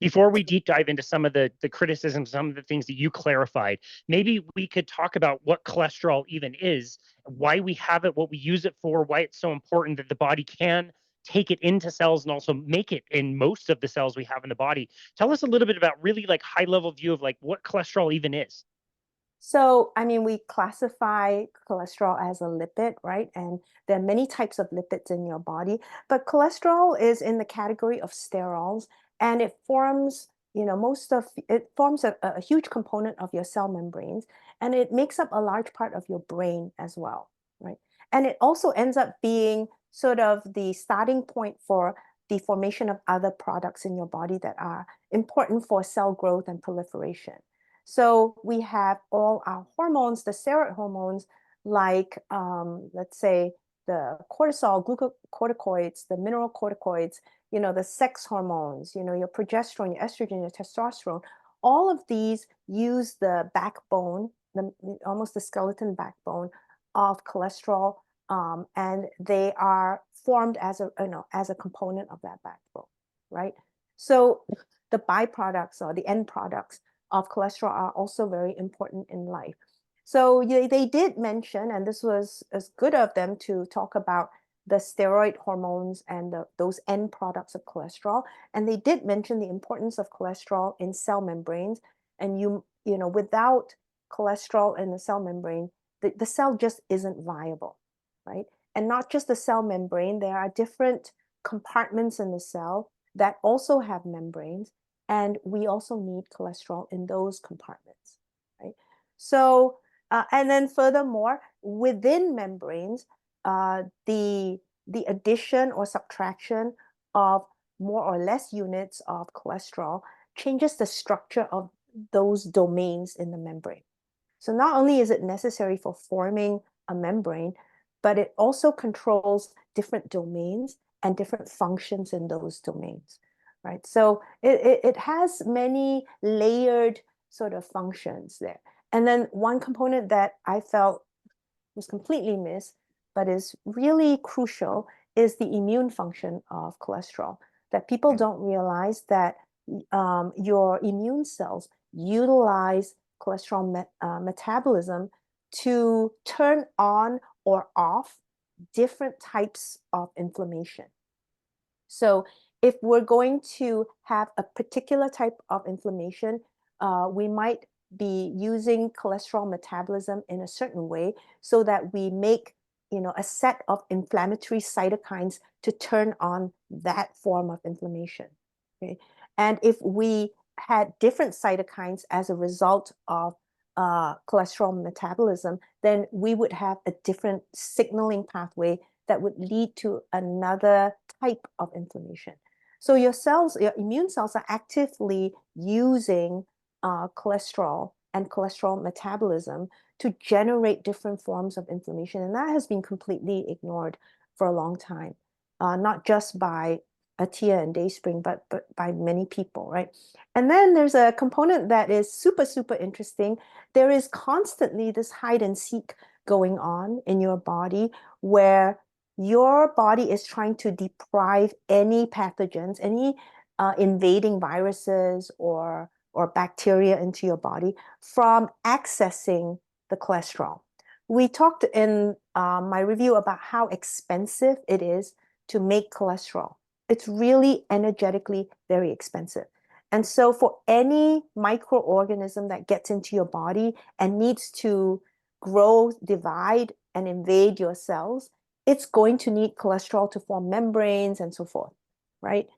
Before we deep dive into some of the criticisms, some of the things that you clarified, maybe we could talk about what cholesterol even is, why we have it, what we use it for, why it's so important that the body can take it into cells and also make it in most of the cells we have in the body. Tell us a little bit about really like high level view of like what cholesterol even is. So, I mean, we classify cholesterol as a lipid, right? And there are many types of lipids in your body, but cholesterol is in the category of sterols, and it forms, it forms a huge component of your cell membranes, and it makes up a large part of your brain as well, right? And it also ends up being sort of the starting point for the formation of other products in your body that are important for cell growth and proliferation. So we have all our hormones, the steroid hormones, like let's say the cortisol, glucocorticoids, the mineralocorticoids, the sex hormones, your progesterone, your estrogen, your testosterone. All of these use the backbone, almost the skeleton backbone of cholesterol, and they are formed as a component of that backbone, right? So the byproducts or the end products of cholesterol are also very important in life. So they did mention, and this was as good of them to talk about the steroid hormones and those end products of cholesterol. And they did mention the importance of cholesterol in cell membranes. And without cholesterol in the cell membrane, the cell just isn't viable, right? And not just the cell membrane, there are different compartments in the cell that also have membranes. And we also need cholesterol in those compartments, right? So, and then furthermore, within membranes, the addition or subtraction of more or less units of cholesterol changes the structure of those domains in the membrane. So not only is it necessary for forming a membrane, but it also controls different domains and different functions in those domains, right? So it has many layered sort of functions there. And then one component that I felt was completely missed, but is really crucial, is the immune function of cholesterol. That people don't realize that your immune cells utilize cholesterol metabolism to turn on or off different types of inflammation. So if we're going to have a particular type of inflammation, we might be using cholesterol metabolism in a certain way so that we make a set of inflammatory cytokines to turn on that form of inflammation. Okay? And if we had different cytokines as a result of cholesterol metabolism, then we would have a different signaling pathway that would lead to another type of inflammation. So your immune cells are actively using cholesterol and cholesterol metabolism to generate different forms of inflammation. And that has been completely ignored for a long time, not just by Attia and Dayspring, but by many people, right? And then there's a component that is super, super interesting. There is constantly this hide and seek going on in your body where your body is trying to deprive any pathogens, any invading viruses or bacteria into your body from accessing the cholesterol. We talked in my review about how expensive it is to make cholesterol. It's really energetically very expensive. And so for any microorganism that gets into your body and needs to grow, divide, and invade your cells, it's going to need cholesterol to form membranes and so forth, right?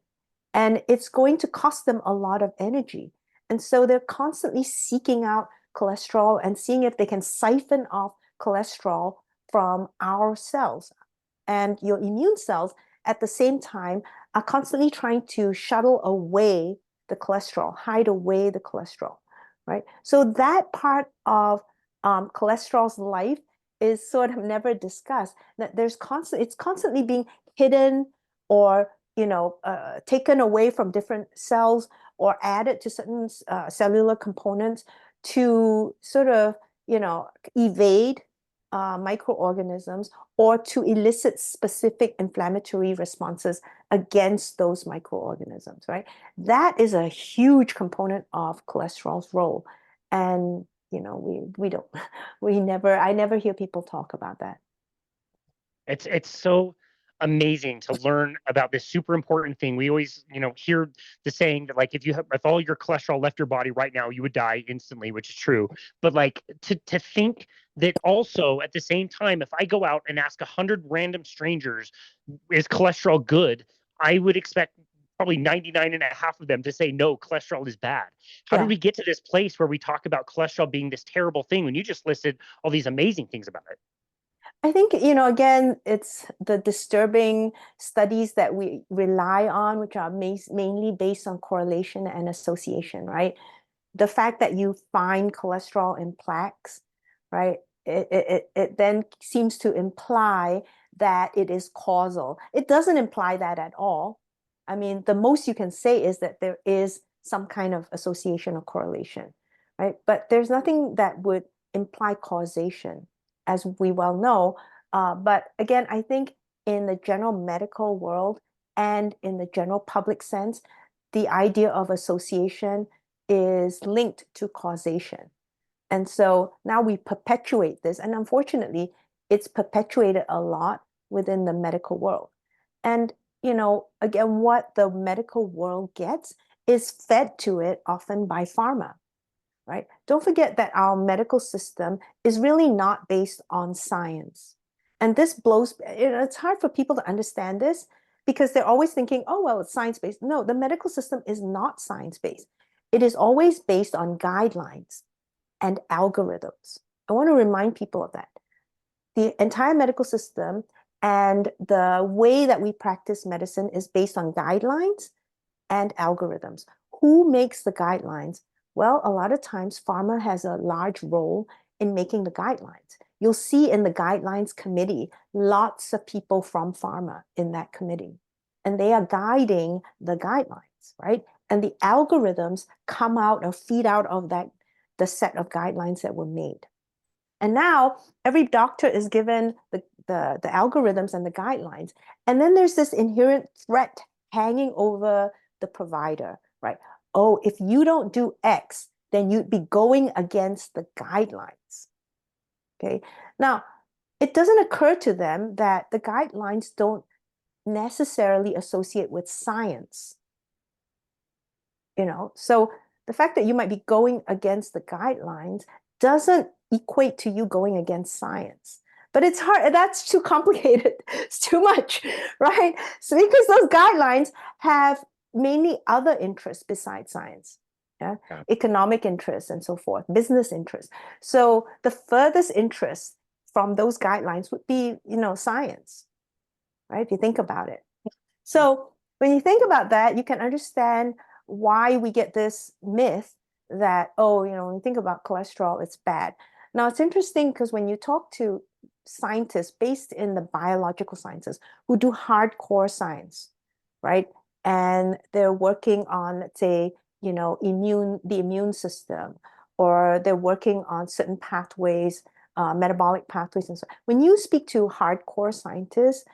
And it's going to cost them a lot of energy. And so they're constantly seeking out cholesterol and seeing if they can siphon off cholesterol from our cells. And your immune cells, at the same time, are constantly trying to shuttle away the cholesterol, hide away the cholesterol, right? So that part of cholesterol's life is sort of never discussed. That it's constantly being hidden or taken away from different cells or added to certain cellular components to sort of evade microorganisms or to elicit specific inflammatory responses against those microorganisms, right? That is a huge component of cholesterol's role. And, we don't, I never hear people talk about that. It's so amazing to learn about this super important thing. We always, hear the saying that like if all your cholesterol left your body right now, you would die instantly, which is true. But like to think that also at the same time, if I go out and ask 100 random strangers, is cholesterol good? I would expect probably 99 and a half of them to say no, cholesterol is bad. How did Yeah. we get to this place where we talk about cholesterol being this terrible thing when you just listed all these amazing things about it? I think, again, it's the disturbing studies that we rely on, which are mainly based on correlation and association, right? The fact that you find cholesterol in plaques, right? It then seems to imply that it is causal. It doesn't imply that at all. I mean, the most you can say is that there is some kind of association or correlation, right? But there's nothing that would imply causation, as we well know. But again, I think in the general medical world and in the general public sense, the idea of association is linked to causation. And so now we perpetuate this. And unfortunately, it's perpetuated a lot within the medical world. And, again, what the medical world gets is fed to it often by pharma, right? Don't forget that our medical system is really not based on science. And this blows, it's hard for people to understand this because they're always thinking, oh, well, it's science-based. No, the medical system is not science-based. It is always based on guidelines and algorithms. I want to remind people of that. The entire medical system and the way that we practice medicine is based on guidelines and algorithms. Who makes the guidelines? Well, a lot of times pharma has a large role in making the guidelines. You'll see in the guidelines committee lots of people from pharma in that committee, and they are guiding the guidelines, right? And the algorithms come out or feed out of the set of guidelines that were made. And now every doctor is given the algorithms and the guidelines. And then there's this inherent threat hanging over the provider, right? Oh, if you don't do X, then you'd be going against the guidelines. Okay. Now, it doesn't occur to them that the guidelines don't necessarily associate with science. So the fact that you might be going against the guidelines doesn't equate to you going against science. But it's hard. That's too complicated. It's too much, right? So because those guidelines have mainly other interests besides science, yeah? Economic interests and so forth, business interests. So the furthest interest from those guidelines would be, science, right? If you think about it. So when you think about that, you can understand why we get this myth that, oh, when you think about cholesterol, it's bad. Now, it's interesting because when you talk to scientists based in the biological sciences who do hardcore science, right? And they're working on, let's say, the immune system, or they're working on certain pathways, metabolic pathways and so on. When you speak to hardcore scientists,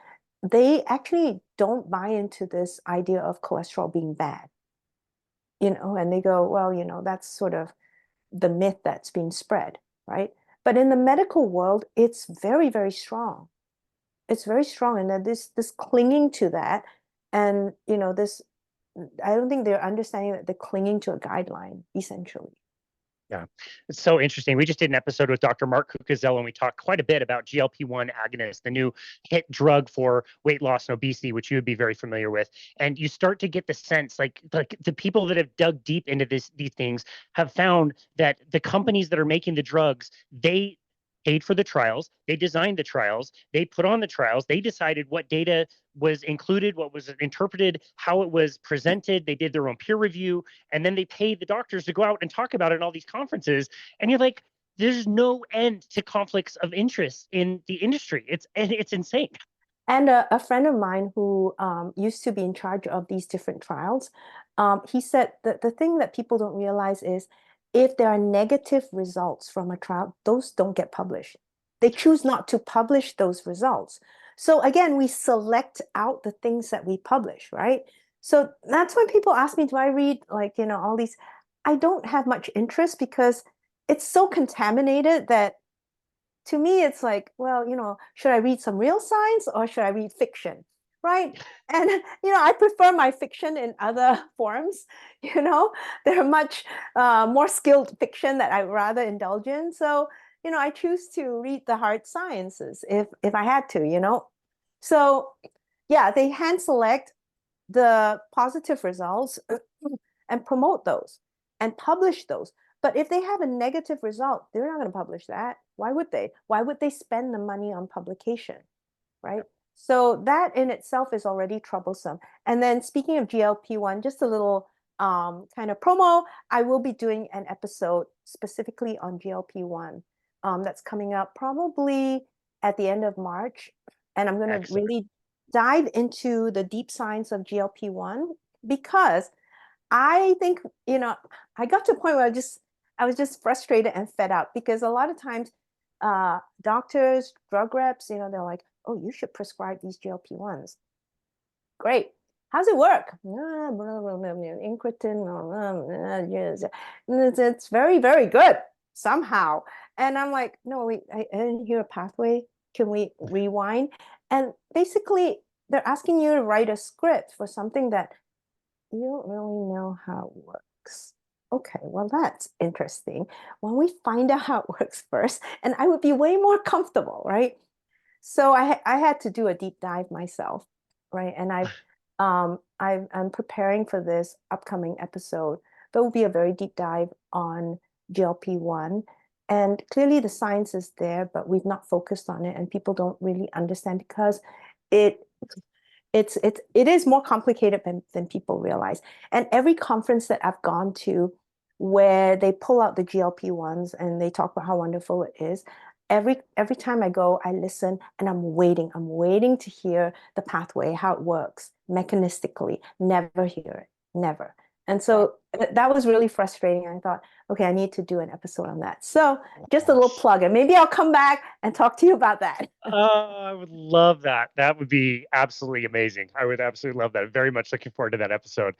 they actually don't buy into this idea of cholesterol being bad, and they go, well, that's sort of the myth that's being spread, right? But in the medical world, it's very, very strong. It's very strong. And that this clinging to that, and, I don't think they're understanding that they're clinging to a guideline, essentially. Yeah, it's so interesting. We just did an episode with Dr. Mark Cucuzzello, and we talked quite a bit about GLP-1 agonists, the new hit drug for weight loss and obesity, which you would be very familiar with. And you start to get the sense, like the people that have dug deep into these things have found that the companies that are making the drugs, they paid for the trials, they designed the trials, they put on the trials, they decided what data was included, what was interpreted, how it was presented. They did their own peer review, and then they paid the doctors to go out and talk about it in all these conferences. And you're like, there's no end to conflicts of interest in the industry. It's insane. And a friend of mine who used to be in charge of these different trials, he said that the thing that people don't realize is if there are negative results from a trial, those don't get published. they choose not to publish those results. So again, we select out the things that we publish, right? So that's when people ask me, do I read like, all these? I don't have much interest because it's so contaminated that to me, it's like, well, should I read some real science or should I read fiction? Right. And, I prefer my fiction in other forms. They're much more skilled fiction that I rather indulge in. So, I choose to read the hard sciences if I had to. So, yeah, they hand select the positive results and promote those and publish those. But if they have a negative result, they're not going to publish that. Why would they? Why would they spend the money on publication, right? So that in itself is already troublesome. And then speaking of GLP-1, just a little kind of promo, I will be doing an episode specifically on GLP-1 that's coming up probably at the end of March. And I'm going to really dive into the deep science of GLP-1 because I think, I got to a point where I was just frustrated and fed up because a lot of times doctors, drug reps, they're like, oh, you should prescribe these GLP-1s. Great. How's it work? Incretin, it's very, very good somehow. And I'm like, no, wait, I didn't hear a pathway. Can we rewind? And basically, they're asking you to write a script for something that you don't really know how it works. Okay, well, that's interesting. When we find out how it works first, and I would be way more comfortable, right? So I had to do a deep dive myself, right? And I'm preparing for this upcoming episode. There will be a very deep dive on GLP-1. And clearly the science is there, but we've not focused on it and people don't really understand because it is more complicated than people realize. And every conference that I've gone to where they pull out the GLP-1s and they talk about how wonderful it is, every time I go, I listen and I'm waiting to hear the pathway, how it works mechanistically. Never hear it, never. And so that was really frustrating. I thought, okay, I need to do an episode on that. So just a little plug, and maybe I'll come back and talk to you about that. I would love that. That would be absolutely amazing. I would absolutely love that. Very much looking forward to that episode.